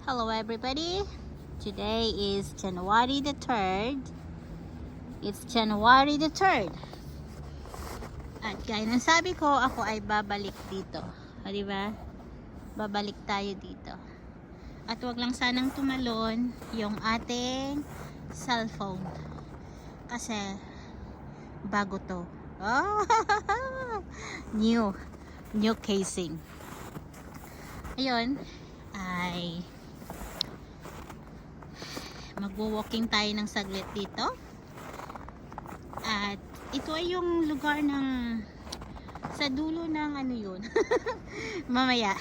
Hello everybody. Today is January the 3rd. It's January the 3rd. At gaya ng sabi ko, ako ay babalik dito. O, diba? Babalik tayo dito. At wag lang sanang tumalon yung ating cellphone. Kasi bago to. Oh, new casing. Ayun, ay magwo-walking tayo ng saglit dito. At ito ay yung lugar ng sa dulo ng ano yun. Mamaya.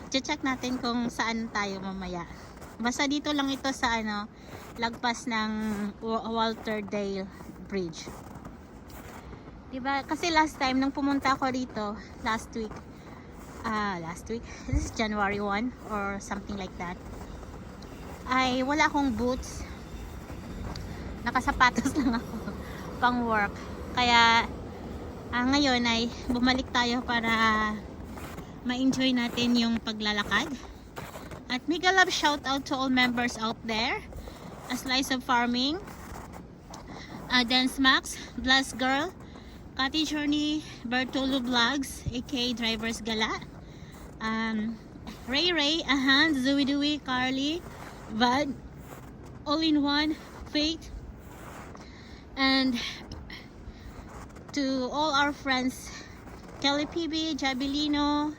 Check natin kung saan tayo mamaya. Basta dito lang ito sa ano, lagpas ng Walter Dale Bridge. Diba? Kasi last time nung pumunta ako rito, last week, this is January 1 or something like that, ay wala akong boots, nakasapatos lang ako pang work. Kaya ngayon ay bumalik tayo para ma-enjoy natin yung paglalakad. At mega love shout out to all members out there, A Slice of Farming, Dance Max, Blast Girl, Cathy Journey, Bertolo Vlogs, aka Drivers Gala, Ray, Ahan, Zooey Dooey, Carly, Vad, All in One, Faith, and to all our friends, Kelly PB, Jabilino,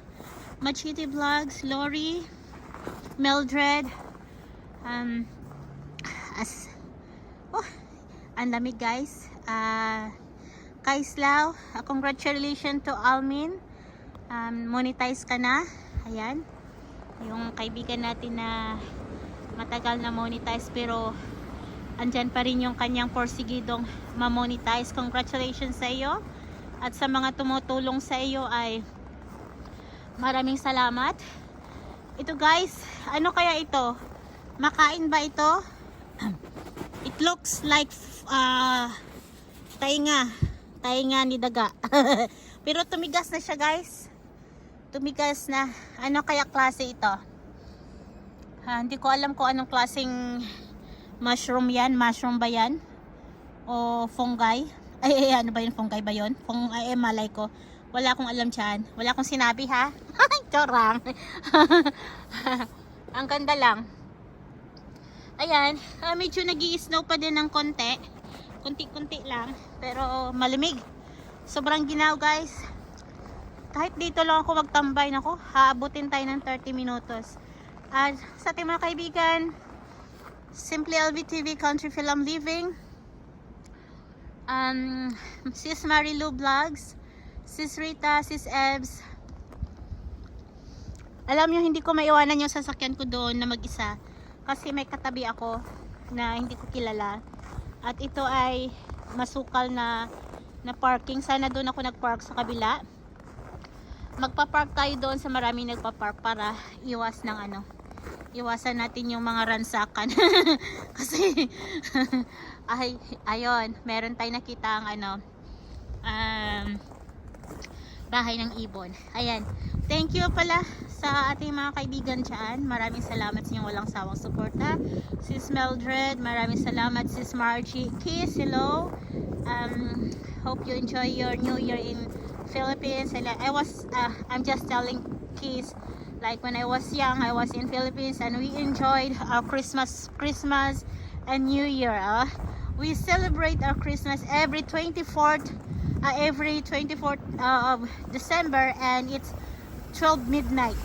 Machete Vlogs, Lori, Mildred, ang lamig guys, Kaislaw, congratulations to Almin, monetize ka na. Ayan, yung kaibigan natin na matagal na monetize pero andyan pa rin yung kanyang porsigidong ma-monetize. Congratulations sa iyo, at sa mga tumutulong sa iyo ay maraming salamat. Ito guys, ano kaya ito? Makain ba ito? It looks like tainga ni daga. Pero tumigas na siya guys. Tumigas na. Ano kaya klase ito? Hindi ko alam kung anong klaseng mushroom yan. Mushroom ba yan? O fungi? Ay, ano ba yun? Fungi ba yun? Ay, malay ko. Wala akong alam dyan. Wala akong sinabi ha. Chorang. Ang ganda lang. Ayan. Medyo nag-i-snow pa din ng konti. Kunti-kunti lang. Pero malamig. Sobrang ginaw guys. Kahit dito lang ako magtambay, nako, haabutin tayo ng 30 minutos. At sa ating mga kaibigan, Simply LVTV Country Film Living, Sis Marilu Vlogs, Sis Rita, Sis Ebs. Alam nyo, hindi ko maiwanan yung sasakyan ko doon na mag-isa. Kasi may katabi ako na hindi ko kilala. At ito ay masukal na parking. Sana doon ako nagpark sa kabila. Magpa-park tayo doon sa maraming nagpa-park para iwasan natin yung mga ransakan. Kasi ayun, meron tayong nakita ang bahay ng ibon. Ayan, thank you pala sa ating mga kaibigan dyan. Maraming salamat sa inyong walang sawang suporta. Sis Mildred, maraming salamat. Sis Margie, Kiss, hello. Hope you enjoy your New Year in Philippines. I'm just telling Kiss, like when I was young, I was in Philippines and we enjoyed our Christmas and New Year. We celebrate our Christmas every 24th of December, and it's 12 midnight.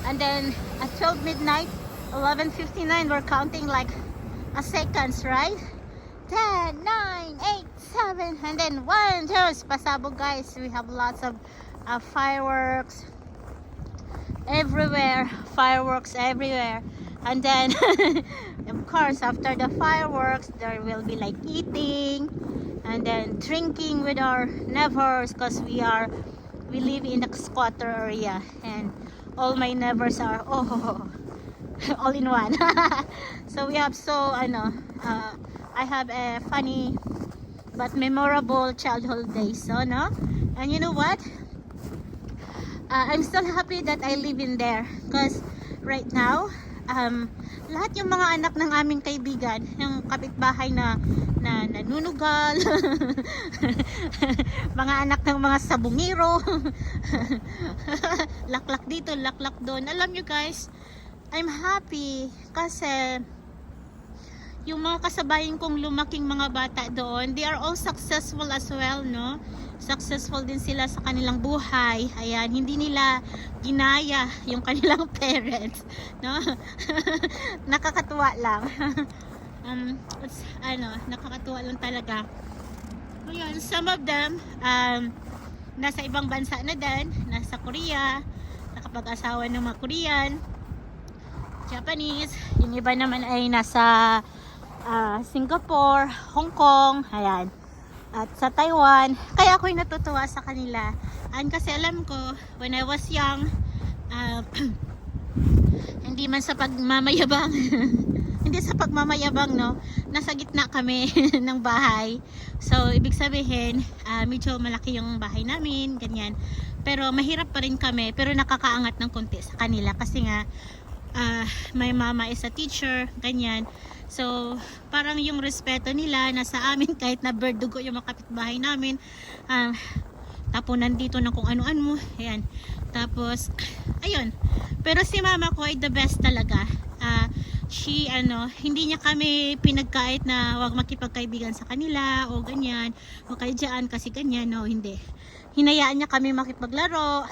And then at 12 midnight, 11:59, we're counting like seconds, right? 10, 9, 8, 7, and then 1, 2, pasabog guys. We have lots of fireworks everywhere, and then of course after the fireworks there will be like eating and then drinking with our neighbors, because we live in a squatter area and all my neighbors are all in one. So we have I have a funny but memorable childhood days, so no. And you know what, I'm still happy that I live in there, because right now, lahat yung mga anak ng aming kaibigan, yung kapitbahay na nanunugal, mga anak ng mga sabungiro, laklak dito, laklak doon. Alam nyo guys, I'm happy kasi yung mga kasabayan kong lumaking mga bata doon, they are all successful as well, no? Successful din sila sa kanilang buhay. Ayan, hindi nila ginaya yung kanilang parents, no? Nakakatuwa lang. Nakakatuwa lang talaga. Ayan, some of them nasa ibang bansa na din, nasa Korea, nakapag-asawa ng mga Korean, Japanese, yung iba naman ay nasa Singapore, Hong Kong, ayan, at sa Taiwan. Kaya ako'y natutuwa sa kanila. Kasi alam ko, when I was young, hindi man sa pagmamayabang, hindi sa pagmamayabang, no, nasa gitna kami ng bahay. So, ibig sabihin, medyo malaki yung bahay namin, ganyan. Pero mahirap pa rin kami, pero nakakaangat ng konti sa kanila kasi nga, my mama is a teacher, ganyan. So, parang yung respeto nila nasa amin kahit na berdugo yung mga kapitbahay namin. Tapunan dito ng kung ano-ano. Ayan. Tapos, ayun. Pero si mama ko ay the best talaga. Hindi niya kami pinagkait na wag makipagkaibigan sa kanila o ganyan. O kayo dyan kasi ganyan. No, hindi. Hinayaan niya kami makipaglaro.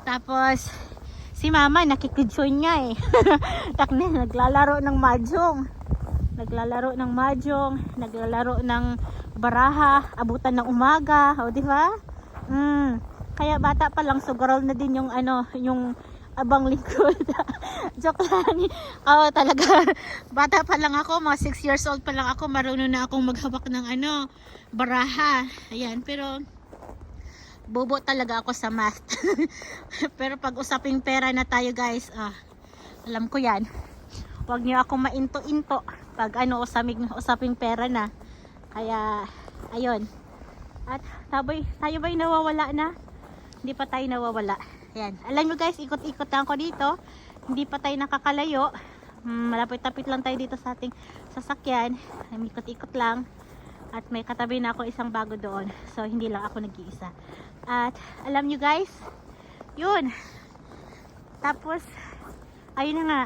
Tapos, si mama nakikidson niya eh. Naglalaro ng mahjong. Naglalaro ng baraha, abutan ng umaga, o di ba? Kaya bata pa lang sugarol na din yung yung abang lingkod. Joke lang. Talaga bata pa lang ako, mga 6 years old pa lang ako, marunong na akong maghawak ng baraha. Ayan, pero bobo talaga ako sa math. Pero pag usaping pera na tayo guys, alam ko yan. Huwag niyo ako mainto-into pag usaping pera na. Kaya ayun. At tayo ba'y nawawala na? Hindi pa tayo nawawala. Ayan. Alam niyo guys, ikot-ikot lang ko dito. Hindi pa tayo nakakalayo. Malapit-tapit lang tayo dito sa ating sasakyan. Ikot-ikot lang. At may katabi na ako isang bago doon. So hindi lang ako nag-iisa. At alam niyo guys, yun. Tapos ayun na nga,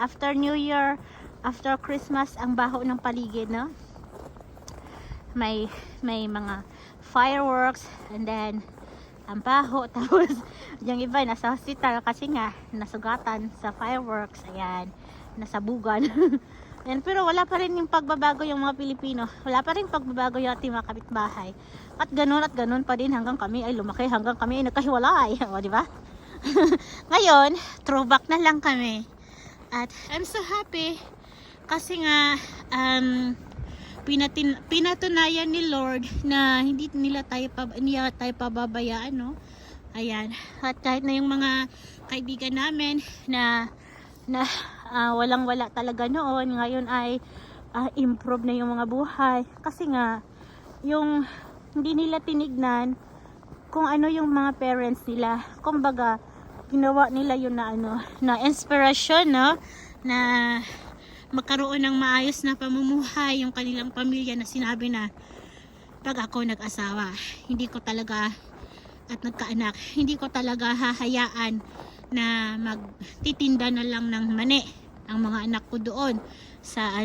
after New Year, after Christmas, ang baho ng paligid, no? May mga fireworks, and then ang baho. Tapos yung iba nasa hospital kasi nga nasugatan sa fireworks. Ayan, nasabugan. And, pero wala pa rin yung pagbabago yung mga Pilipino. Wala pa rin pagbabago yung ating mga kapitbahay. At ganun pa din hanggang kami ay lumaki, hanggang kami ay nagkahiwalay. O, di ba? Ngayon, throwback na lang kami. At I'm so happy kasi nga pinatunayan ni Lord na hindi tayo pababayaan, no? Ayan. At kahit na yung mga kaibigan namin na walang-wala talaga noon, ngayon ay improve na yung mga buhay. Kasi nga yung hindi nila tinignan kung ano yung mga parents nila. Kumbaga, ginawa nila yun na inspirasyon, no? Na magkaroon ng maayos na pamumuhay yung kanilang pamilya, na sinabi na pag ako nag-asawa, hindi ko talaga at nagkaanak, hindi ko talaga hahayaan na magtitinda na lang ng mani ang mga anak ko doon sa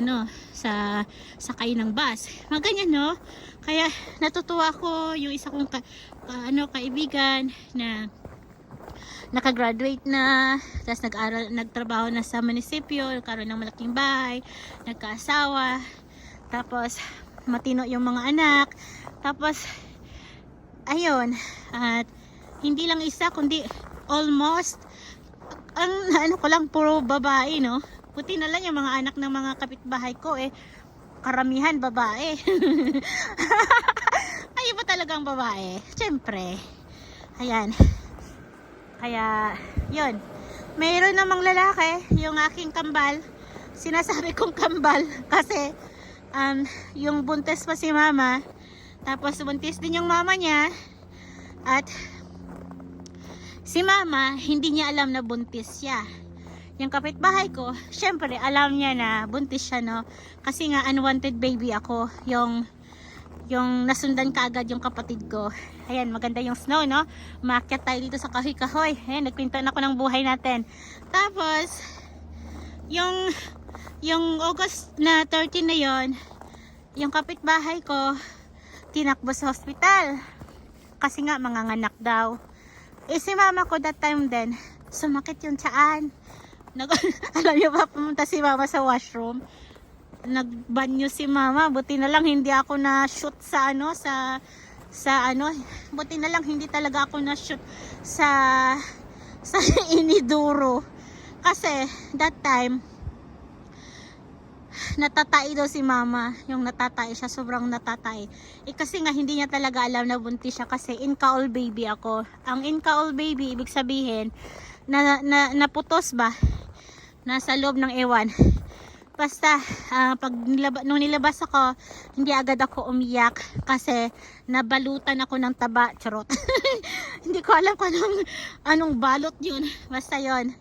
sa sakay ng bus. Mga ganyan, no? Kaya natutuwa ko yung isa kong kaibigan na nakagraduate na, tapos nagtrabaho na sa munisipyo, nagkaroon ng malaking bahay, nagkaasawa, tapos matino yung mga anak, tapos ayun, at hindi lang isa kundi almost ang ko lang puro babae, no? Puti na lang yung mga anak ng mga kapitbahay ko karamihan babae. Ay, iba talagang babae, syempre. Ayan. Kaya, yun. Mayroon namang lalaki, yung aking kambal. Sinasabi kong kambal kasi yung buntis pa si mama. Tapos buntis din yung mama niya. At si mama, hindi niya alam na buntis siya. yung kapitbahay ko, syempre alam niya na buntis siya, no? Kasi nga unwanted baby ako, yung nasundan kaagad yung kapatid ko. Ayan, maganda yung snow, no? Umakyat tayo dito sa kahoy-kahoy. Ayan, nagkwento na ako ng buhay natin. Tapos, yung August na 13 na yon, yung kapitbahay ko, tinakbo sa hospital. Kasi nga, manganganak daw. Eh, si mama ko that time din, sumakit yung tiyan. Alam niyo ba, pumunta si mama sa washroom. Nagbanyo si mama. Buti na lang hindi ako na-shoot sa buti na lang hindi talaga ako na-shoot sa iniduro. Kasi that time natatay daw si mama. Yung natatay siya, sobrang natatay. Kasi nga hindi niya talaga alam na buntis siya kasi inka-all baby ako. Ang inka-all baby, ibig sabihin naputos ba? Nasa loob ng ewan. Basta, nung nilabas ako, hindi agad ako umiyak kasi nabalutan ako ng taba. Charot. Hindi ko alam kung anong balot yun. Basta yon,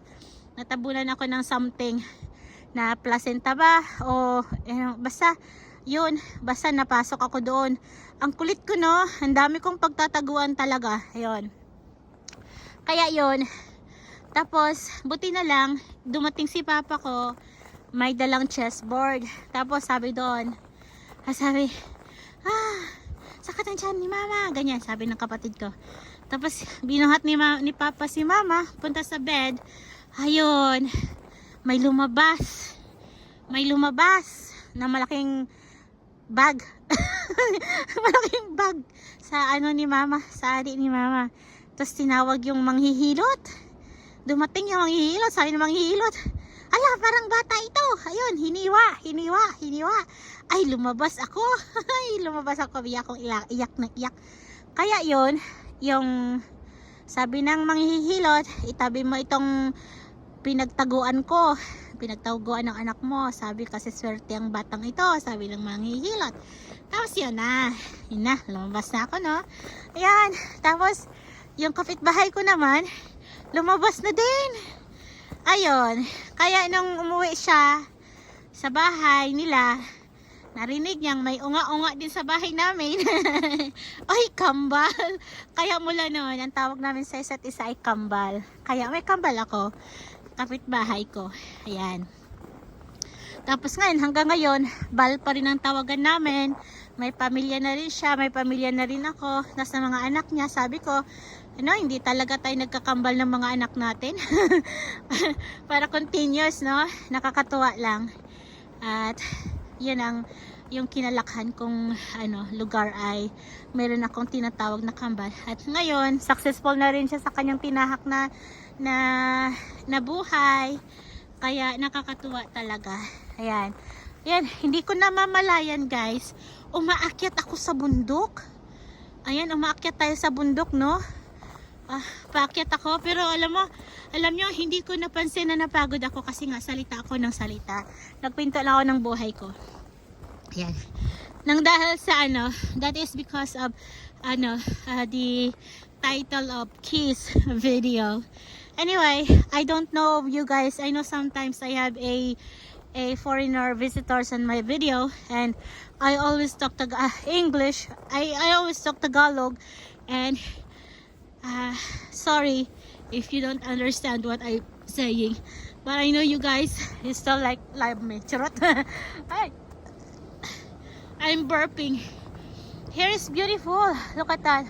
natabunan ako ng something na placenta ba o basta yun, basta napasok ako doon. Ang kulit ko, no, ang dami kong pagtataguan talaga. Ayun, kaya yun. Tapos buti na lang dumating si papa ko, may dalang chessboard. Tapos sabi doon, sakit ang tiyan ni mama, ganyan sabi ng kapatid ko. Tapos binuhat ni papa si mama, punta sa bed. Ayun, may lumabas na malaking bag. Malaking bag sa ni mama, sa ari ni mama. Tapos tinawag yung manghihilot. Dumating yung manghihilot, sabi ng manghihilot, ala, parang bata ito. Ayun, hiniwa. Ay, lumabas ako. Biya akong iyak na iyak. Kaya yun, yung sabi ng manghihilot, itabi mo itong pinagtaguan ng anak mo. Sabi kasi swerte ang batang ito, sabi ng manghihilot. Tapos yun na, lumabas na ako, no? Ayan, tapos yung kapitbahay ko naman, lumabas na din. Ayun, kaya nung umuwi siya sa bahay nila, narinig niyang may unga-unga din sa bahay namin. Ay, kambal. Kaya mula noon, ang tawag namin sa isa't isa ay kambal. Kaya may kambal ako, kapitbahay ko. Ayan. Tapos ngayon, hanggang ngayon, bal pa rin ang tawagan namin. May pamilya na rin siya, may pamilya na rin ako. Nasa mga anak niya, sabi ko, hindi talaga tayo nagkakambal ng mga anak natin. Para continuous, no? Nakakatuwa lang. At yun yung kinalakhan kong lugar ay meron akong tinatawag na kambal. At ngayon, successful na rin siya sa kanyang tinahak na buhay. Kaya nakakatuwa talaga. Ayan. Ayan, hindi ko na mamalayan, guys. Umaakyat ako sa bundok. Ayan, umaakyat tayo sa bundok, no? Paakyat ako, pero alam nyo, hindi ko napansin na napagod ako kasi nga salita ako ng salita. Nagpinto lang ako ng buhay ko. Ayan. Nang dahil sa that is because of the title of Kiss video. Anyway, I don't know you guys. I know sometimes I have a foreigner visitors on my video and I always talk English. I always talk Tagalog and sorry if you don't understand what I'm saying, but I know you guys still love me. Charot. I'm burping. Here is beautiful. Look at that.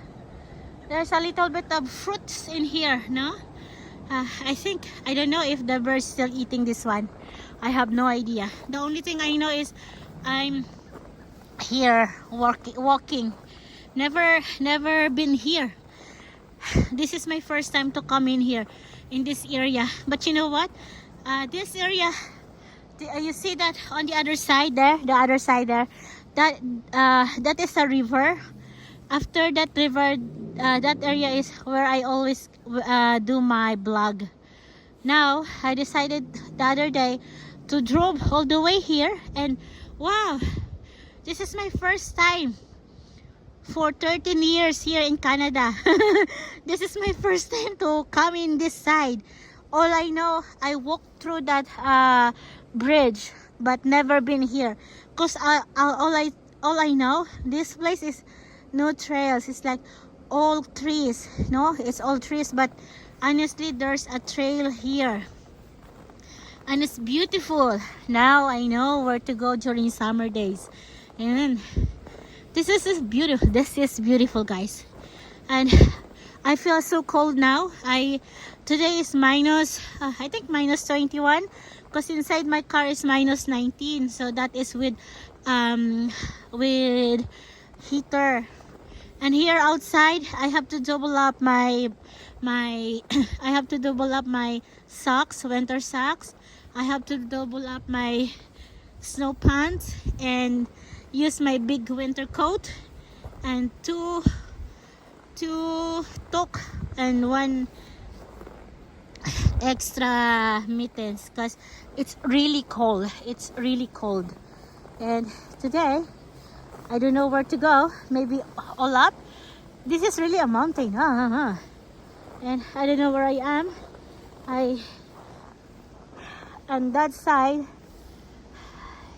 There's a little bit of fruits in here, no? I don't know if the bird's still eating this one. I have no idea. The only thing I know is I'm here walking. Never been here. This is my first time to come in here in this area. But you know what? This area, you see that on the other side there, that is a river. After that river, that area is where I always do my vlog. Now I decided the other day to drove all the way here, and wow, this is my first time for 13 years here in Canada. This is my first time to come in this side. All I know, I walked through that bridge, but never been here. Cause all I know, this place is no trails. It's like all trees. No, it's all trees. But honestly, there's a trail here, and it's beautiful. Now I know where to go during summer days, and this is beautiful. This is beautiful, guys. And I feel so cold now. Today is minus I think minus 21, because inside my car is minus 19, so that is with heater. And here outside I have to double up my I have to double up my socks, winter socks. I have to double up my snow pants and use my big winter coat and two toque and one extra mittens, because it's really cold. It's really cold. And today I don't know where to go. Maybe all up. This is really a mountain. And I don't know where I am. On that side,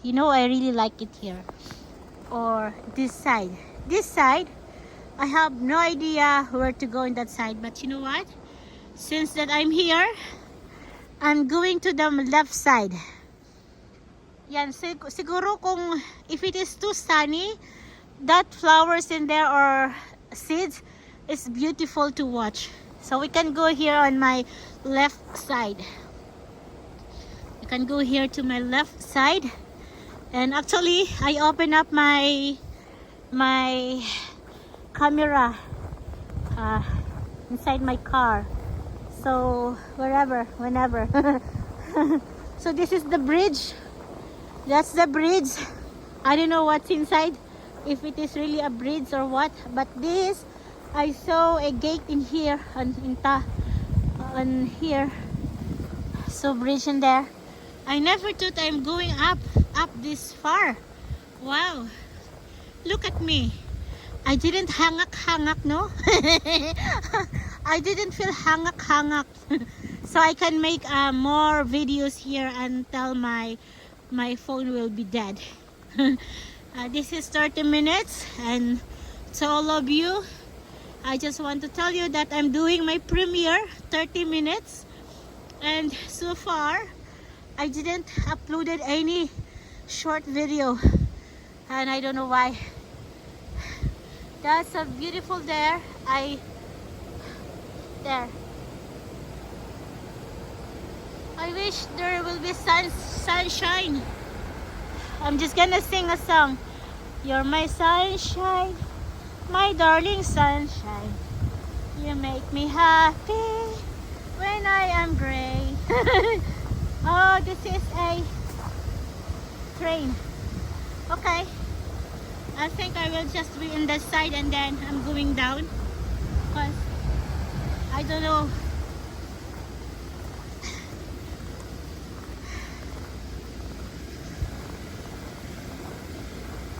you know, I really like it here. Or this side. This side, I have no idea where to go in that side. But you know what? Since that I'm here, I'm going to the left side. Yan, siguro kung if it is too sunny, that flowers in there or seeds is beautiful to watch. So we can go here on my left side. You can go here to my left side. And actually, I open up my camera inside my car. So whenever. So this is the bridge. That's the bridge. I don't know what's inside, if it is really a bridge or what. But this, I saw a gate in here, on here. So bridge in there. I never thought I'm going up this far. Wow. Look at me. I didn't hangak, no? I didn't feel hangak. So I can make more videos here until my phone will be dead. This is 30 minutes, and to all of you, I just want to tell you that I'm doing my premiere 30 minutes, and so far I didn't uploaded any short video, and I don't know why. That's a beautiful there. There. I wish there will be sunshine. I'm just gonna sing a song. You're my sunshine, my darling sunshine. You make me happy when I am gray. Oh, this is a train. Okay. I think I will just be in the side and then I'm going down. Because I don't know.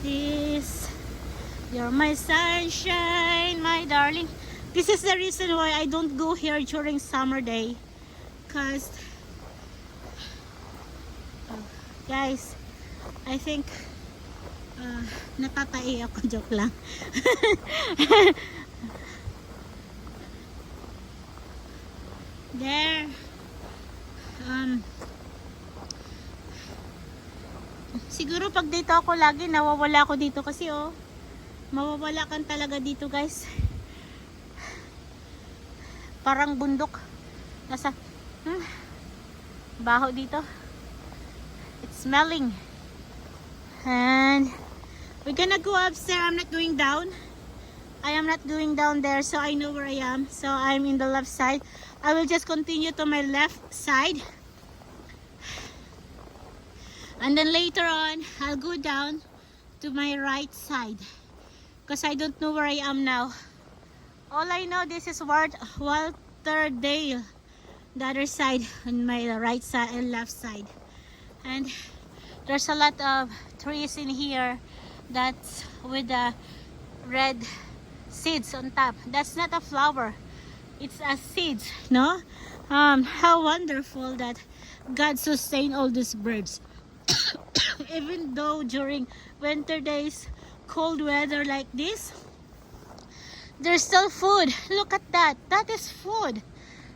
This, you're my sunshine, my darling. This is the reason why I don't go here during summer day. Because, guys, I think natatai ako, joke lang. There. Siguro pag dito ako lagi, nawawala ako dito kasi mawawala kan talaga dito, guys. Parang bundok. Nasa baho dito. It's smelling. And we're gonna go upstairs. I'm not going down. I am not going down there, so I know where I am. So I'm in the left side. I will just continue to my left side. And then later on, I'll go down to my right side. Because I don't know where I am now. All I know, this is Walter Dale. The other side, on my right side and left side. And there's a lot of trees in here that's with the red seeds on top. That's not a flower. It's a seeds, no? How wonderful that God sustained all these birds. Even though during winter days, cold weather like this, there's still food. Look at that. That is food.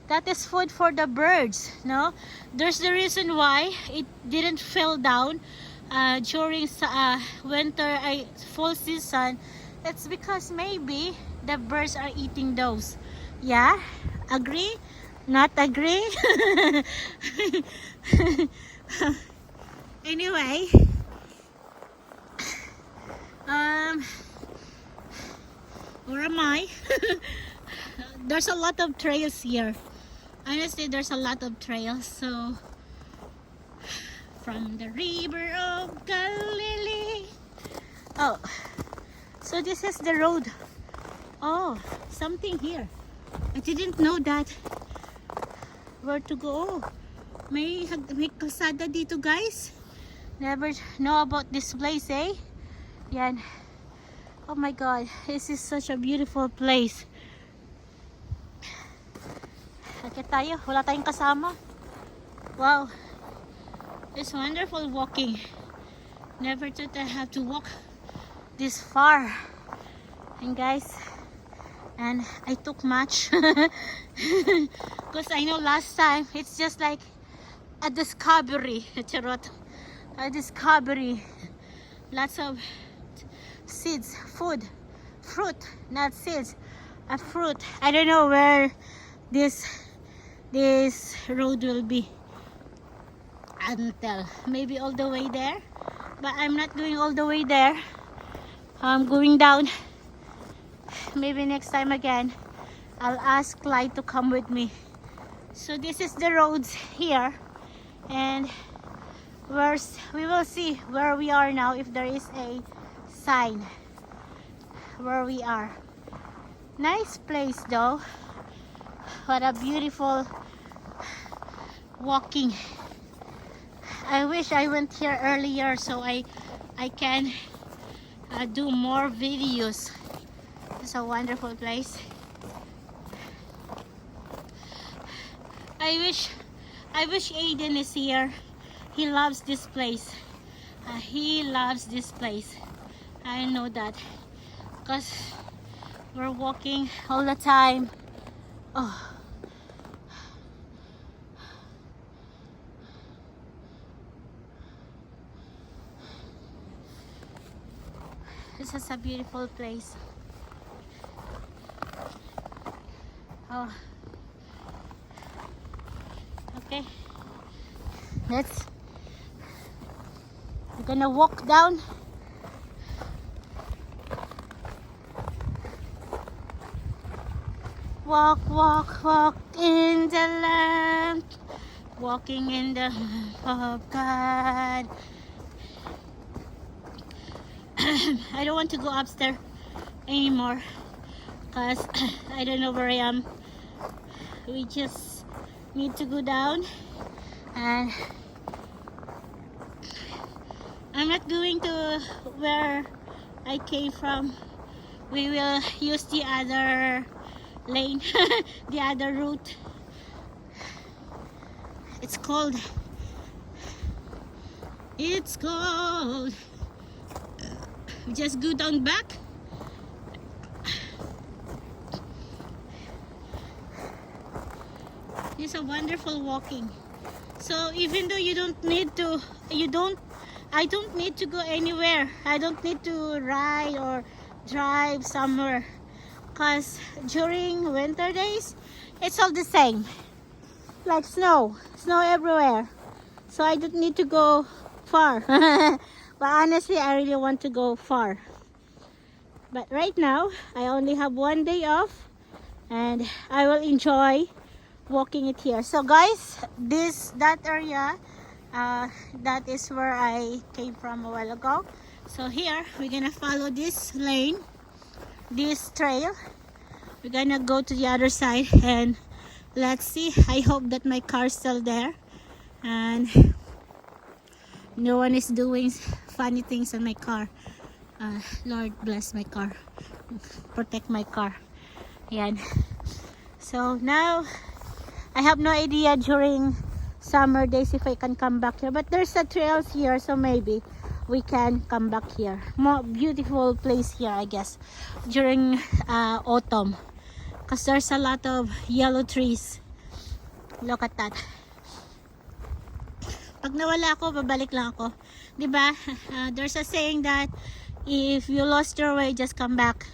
That is food for the birds. No, there's the reason why it didn't fall down during winter, fall season. It's because maybe the birds are eating those. Yeah, agree? Not agree? Anyway, where am I? There's a lot of trails here. Honestly, there's a lot of trails. So, from the river of Galilee. Oh, so this is the road. Oh, something here. I didn't know that. Where to go? May kalsada dito, guys. Never know about this place, eh? Yan. Oh my God, this is such a beautiful place. Akit tayo, wala tayong kasama. Wow, it's wonderful walking. Never thought I have to walk this far. And guys, and I took much because I know last time it's just like a discovery. Charot. A discovery. Lots of seeds, food, fruit, not seeds, a fruit. I don't know where this road will be until maybe all the way there, but I'm not going all the way there. I'm going down. Maybe next time again I'll ask Clyde to come with me. So this is the roads here, and we will see where we are now, if there is a sign where we are. Nice place though. What a beautiful walking. I wish I went here earlier so I can do more videos. It's a wonderful place. I wish Aiden is here. He loves this place. He loves this place. I know that because we're walking all the time. Oh, this is a beautiful place. Oh, okay. We're gonna walk down. Walk, walk, walk in the land. Walking in the land of God. I don't want to go upstairs anymore because I don't know where I am. We just need to go down, and I'm not going to where I came from. We will use the other lane, the other route. It's cold. It's cold. Just go down back. It's a wonderful walking. So even though I don't need to go anywhere. I don't need to ride or drive somewhere, because during winter days it's all the same, like snow everywhere. So I don't need to go far. But honestly, I really want to go far. But right now I only have one day off, and I will enjoy walking it here. So guys, that area, that is where I came from a while ago. So here we're gonna follow this lane, this trail. We're gonna go to the other side, and let's see. I hope that my car's still there and no one is doing funny things on my car. Lord bless my car, protect my car. Yan. So now I have no idea during summer days if I can come back here, but there's a trails here, so maybe we can come back here. More beautiful place here, I guess, during autumn, because there's a lot of yellow trees. Look at that. Pag nawala ako, babalik lang ako, diba? There's a saying that if you lost your way, just come back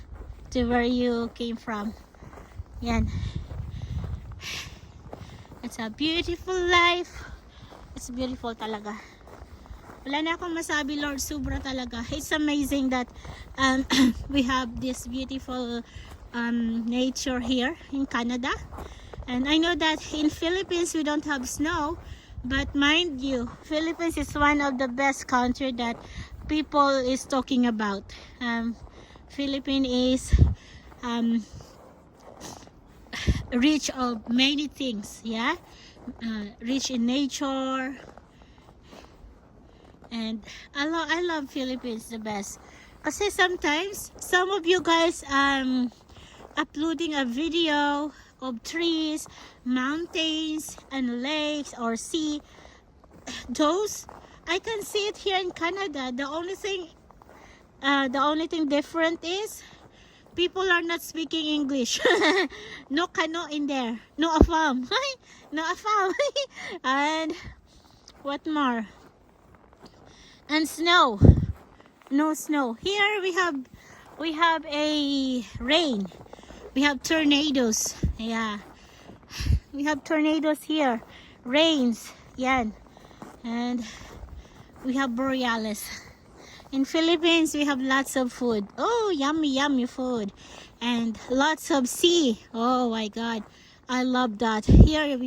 to where you came from. Yan. It's a beautiful life. It's beautiful talaga. Wala na akong masabi, Lord. Sobra talaga. It's amazing that we have this beautiful nature here in Canada. And I know that in Philippines we don't have snow. But mind you, Philippines is one of the best country that people is talking about. Philippines is rich of many things, yeah, rich in nature, and I love Philippines the best. Kasi sometimes some of you guys uploading a video of trees, mountains, and lakes or sea. Those I can see it here in Canada. The only thing different is people are not speaking English. No kano in there. No afam. No afam. And what more? And snow. No snow. Here we have a rain. We have tornadoes. Yeah. We have tornadoes here. Rains. Yan. And we have borealis. In Philippines, we have lots of food. Oh, yummy, yummy food. And lots of sea. Oh my God. I love that. Here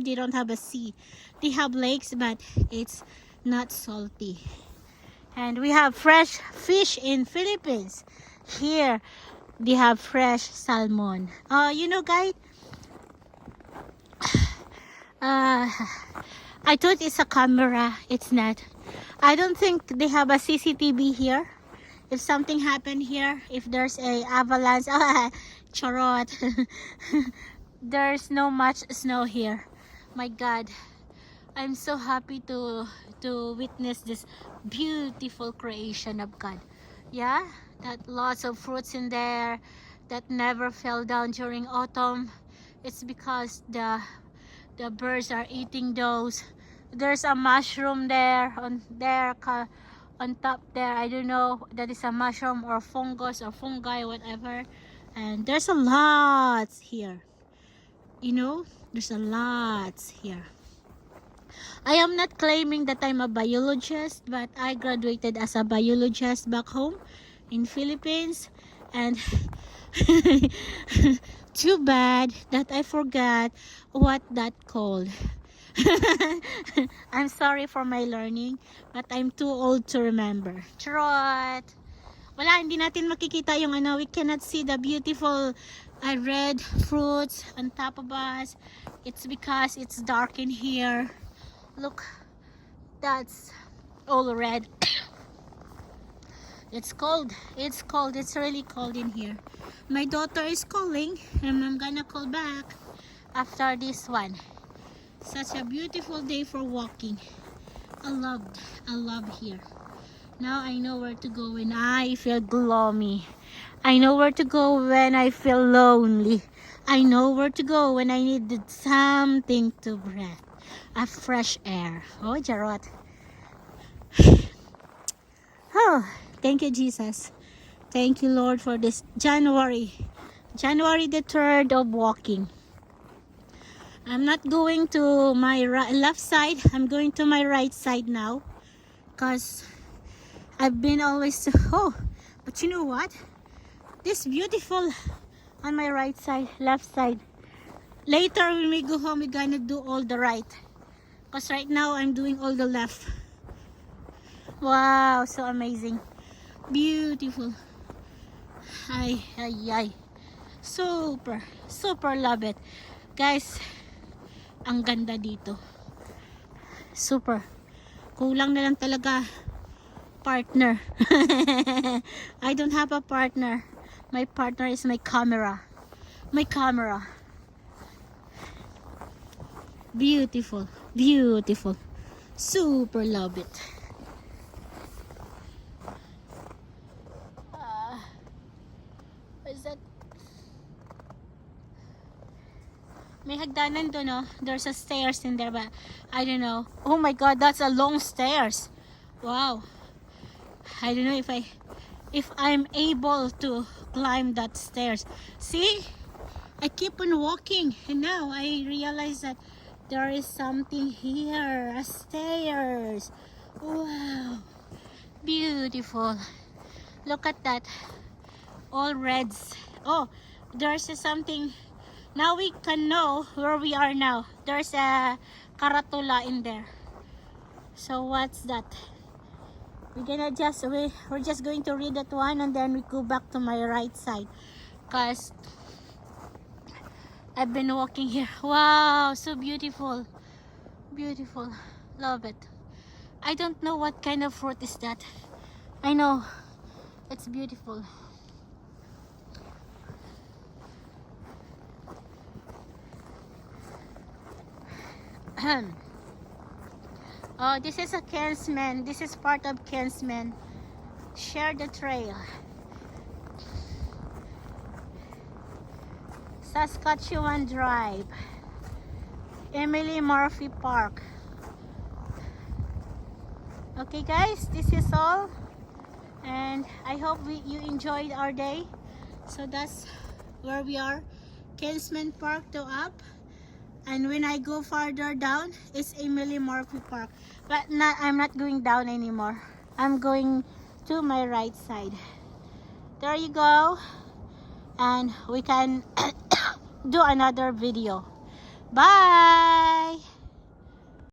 they don't have a sea. They have lakes, but it's not salty. And we have fresh fish in Philippines. Here they have fresh salmon. You know, guys, I thought it's a camera. It's not. I don't think they have a CCTV here. If something happened here, if there's a avalanche, charot. There's no much snow here. My God, I'm so happy to witness this beautiful creation of God. Yeah, that lots of fruits in there that never fell down during autumn. It's because the birds are eating those. There's a mushroom there on top there. I don't know that is a mushroom or fungus or fungi, whatever. And there's a lot here. You know, there's a lot here. I am not claiming that I'm a biologist, but I graduated as a biologist back home in Philippines. And too bad that I forgot what that called. I'm sorry for my learning, but I'm too old to remember. Trot. Wala, hindi natin makikita yung ano. We cannot see the beautiful red fruits on top of us. It's because it's dark in here. Look, that's all red. It's cold. It's cold. It's really cold in here. My daughter is calling, and I'm gonna call back after this one. Such a beautiful day for walking. I love here. Now I know where to go when I feel gloomy. I know where to go when I feel lonely. I know where to go when I needed something to breathe. A fresh air. Oh, Jarot. Oh, thank you, Jesus. Thank you, Lord, for this January the 3rd of walking. I'm not going to my left side. I'm going to my right side now, because I've been always, oh, but you know what? This beautiful on my right side, left side. Later when we go home, we're gonna do all the right, because right now I'm doing all the left. Wow, so amazing. Beautiful. Ay. Super love it. Guys, ang ganda dito. Super. Kulang na lang talaga partner. I don't have a partner. My partner is my camera. My camera. Beautiful, beautiful. Super love it. What is that? May hagdanan doon, no? There's a stairs in there, but I don't know. Oh my God, that's a long stairs. Wow. I don't know if I'm able to climb that stairs. See? I keep on walking, and now I realize that there is something here, a stairs. Wow. Beautiful. Look at that. All reds. Oh, there's something. Now we can know where we are now. There's a karatula in there. So what's that? We're just going to read that one, and then we go back to my right side, cause I've been walking here. Wow, so beautiful. Beautiful. Love it. I don't know what kind of fruit is that. I know it's beautiful. Oh, this is a Kinsman. This is part of Kinsman. Share the trail. Saskatchewan Drive. Emily Murphy Park. Okay guys, this is all. And I hope you enjoyed our day. So that's where we are. Kinsman Park to up. And when I go farther down, it's Emily Murphy Park. But I'm not going down anymore. I'm going to my right side. There you go. And we can do another video. Bye!